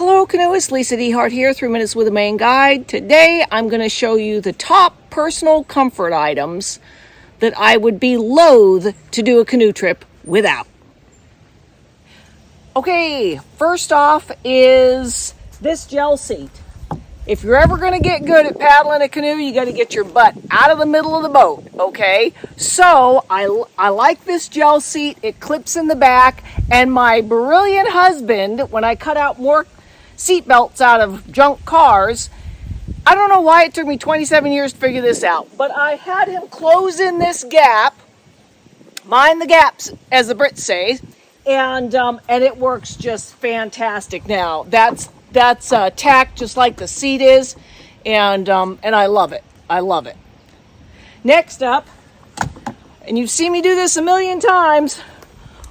Hello Canoeist, Lisa DeHart here, 3 Minutes with a Maine Guide. Today I'm going to show you the top personal comfort items that I would be loath to do a canoe trip without. Okay, first off is this gel seat. If you're ever going to get good at paddling a canoe, you got to get your butt out of the middle of the boat, okay? So I like this gel seat. It clips in the back, and my brilliant husband, when I cut out more seat belts out of junk cars, I don't know why it took me 27 years to figure this out, but I had him close in this gap, mind the gaps, as the Brits say, and it works just fantastic now. That's tacked just like the seat is, and I love it. I love it. Next up, and you've seen me do this a million times,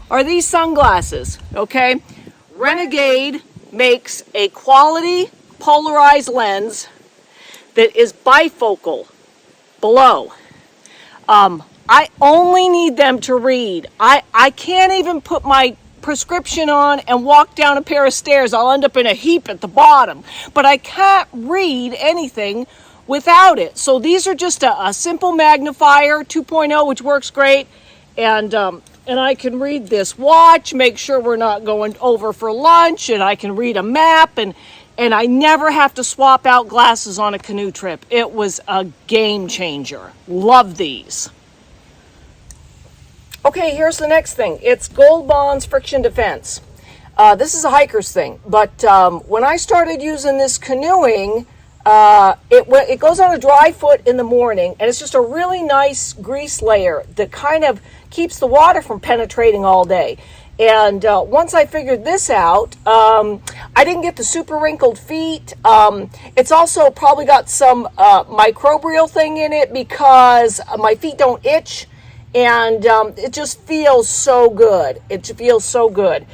are these sunglasses, okay? Renegade makes a quality polarized lens that is bifocal below. I only need them to read. I can't even put my prescription on and walk down a pair of stairs. I'll end up in a heap at the bottom. But I can't read anything without it. So these are just a simple magnifier, 2.0, which works great. And I can read this watch, make sure we're not going over for lunch, and I can read a map, and I never have to swap out glasses on a canoe trip. It was a game changer. Love these. Okay, here's the next thing. It's Gold Bond's Friction Defense. This is a hiker's thing, but when I started using this canoeing, it goes on a dry foot in the morning, and it's just a really nice grease layer that kind of keeps the water from penetrating all day. And once I figured this out, I didn't get the super wrinkled feet. It's also probably got some microbial thing in it because my feet don't itch. And it just feels so good. It feels so good.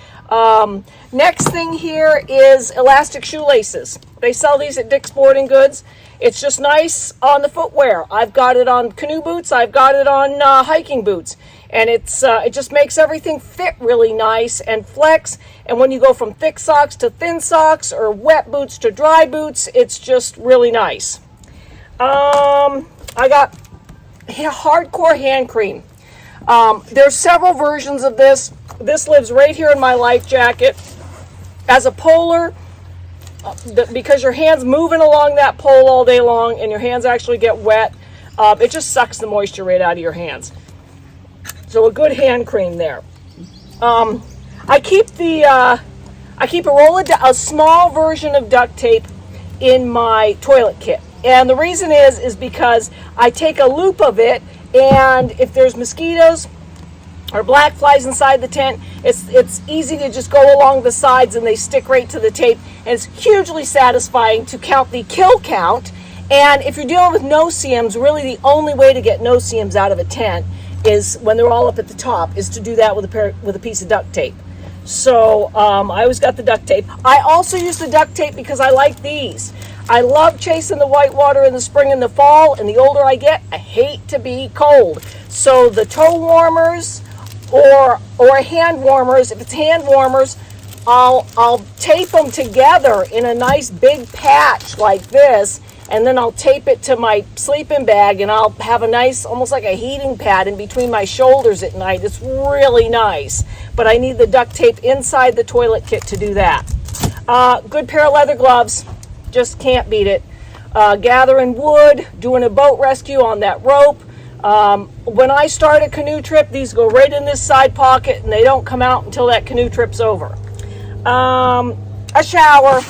Next thing here is elastic shoelaces. They sell these at Dick's Sporting Goods. It's just nice on the footwear. I've got it on canoe boots. I've got it on hiking boots. And it just makes everything fit really nice and flex. And when you go from thick socks to thin socks or wet boots to dry boots, it's just really nice. I got hardcore hand cream. There's several versions of this. This lives right here in my life jacket. As a polar, because your hand's moving along that pole all day long and your hands actually get wet, it just sucks the moisture right out of your hands. So a good hand cream there. I keep a small version of duct tape in my toilet kit. And the reason is because I take a loop of it, and if there's mosquitoes or black flies inside the tent, it's easy to just go along the sides and they stick right to the tape. And it's hugely satisfying to count the kill count. And if you're dealing with no-see-ums, really the only way to get no-see-ums out of a tent is when they're all up at the top, is to do that with a piece of duct tape. So I always got the duct tape. I also use the duct tape because I like these. I love chasing the whitewater in the spring and the fall, and the older I get, I hate to be cold. So the toe warmers or hand warmers, if it's hand warmers, I'll tape them together in a nice big patch like this, and then I'll tape it to my sleeping bag, and I'll have a nice, almost like a heating pad in between my shoulders at night. It's really nice, but I need the duct tape inside the toilet kit to do that. Good pair of leather gloves. Just can't beat it. Gathering wood, doing a boat rescue on that rope. When I start a canoe trip, these go right in this side pocket, and they don't come out until that canoe trip's over. A shower.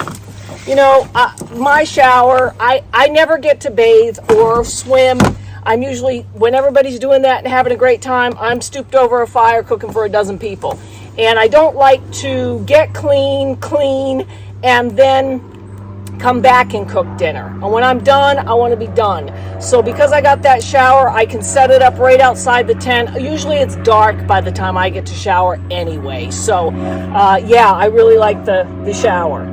You know, my shower, I never get to bathe or swim. I'm usually, when everybody's doing that and having a great time, I'm stooped over a fire cooking for a dozen people. And I don't like to get clean, and then come back and cook dinner. And when I'm done, I want to be done. So because I got that shower, I can set it up right outside the tent. Usually it's dark by the time I get to shower anyway. So yeah, I really like the shower.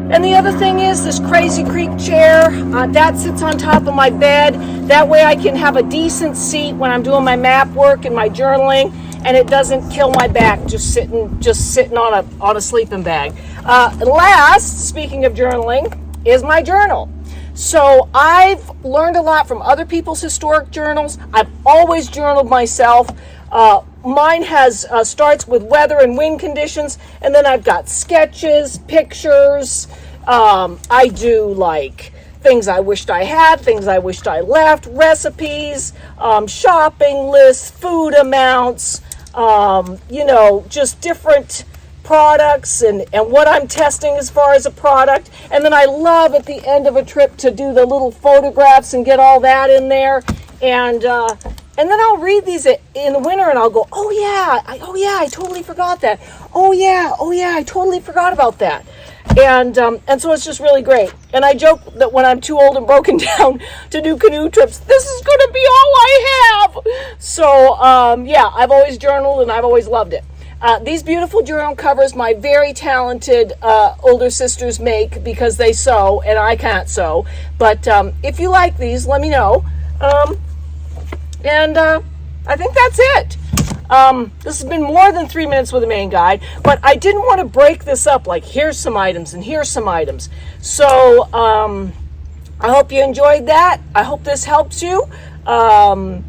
And the other thing is this Crazy Creek chair. That sits on top of my bed. That way I can have a decent seat when I'm doing my map work and my journaling. and it doesn't kill my back just sitting on a sleeping bag. Last, speaking of journaling, is my journal. So I've learned a lot from other people's historic journals. I've always journaled myself. Mine has starts with weather and wind conditions, and then I've got sketches, pictures. I do like things I wished I had, things I wished I left, recipes, shopping lists, food amounts, just different products and what I'm testing as far as a product. And then I love at the end of a trip to do the little photographs and get all that in there. And then I'll read these in the winter and I'll go, oh yeah, I totally forgot that. Oh yeah, I totally forgot about that. And so it's just really great. And I joke that when I'm too old and broken down to do canoe trips, this is going to be all I have. So I've always journaled and I've always loved it. These beautiful journal covers my very talented older sisters make because they sew and I can't sew. But if you like these, let me know. I think that's it. This has been more than 3 minutes with a Maine Guide, but I didn't want to break this up like here's some items and here's some items. So I hope you enjoyed that. I hope this helps you. I'm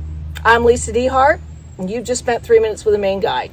Lisa DeHart, and you've just spent 3 minutes with a Maine Guide.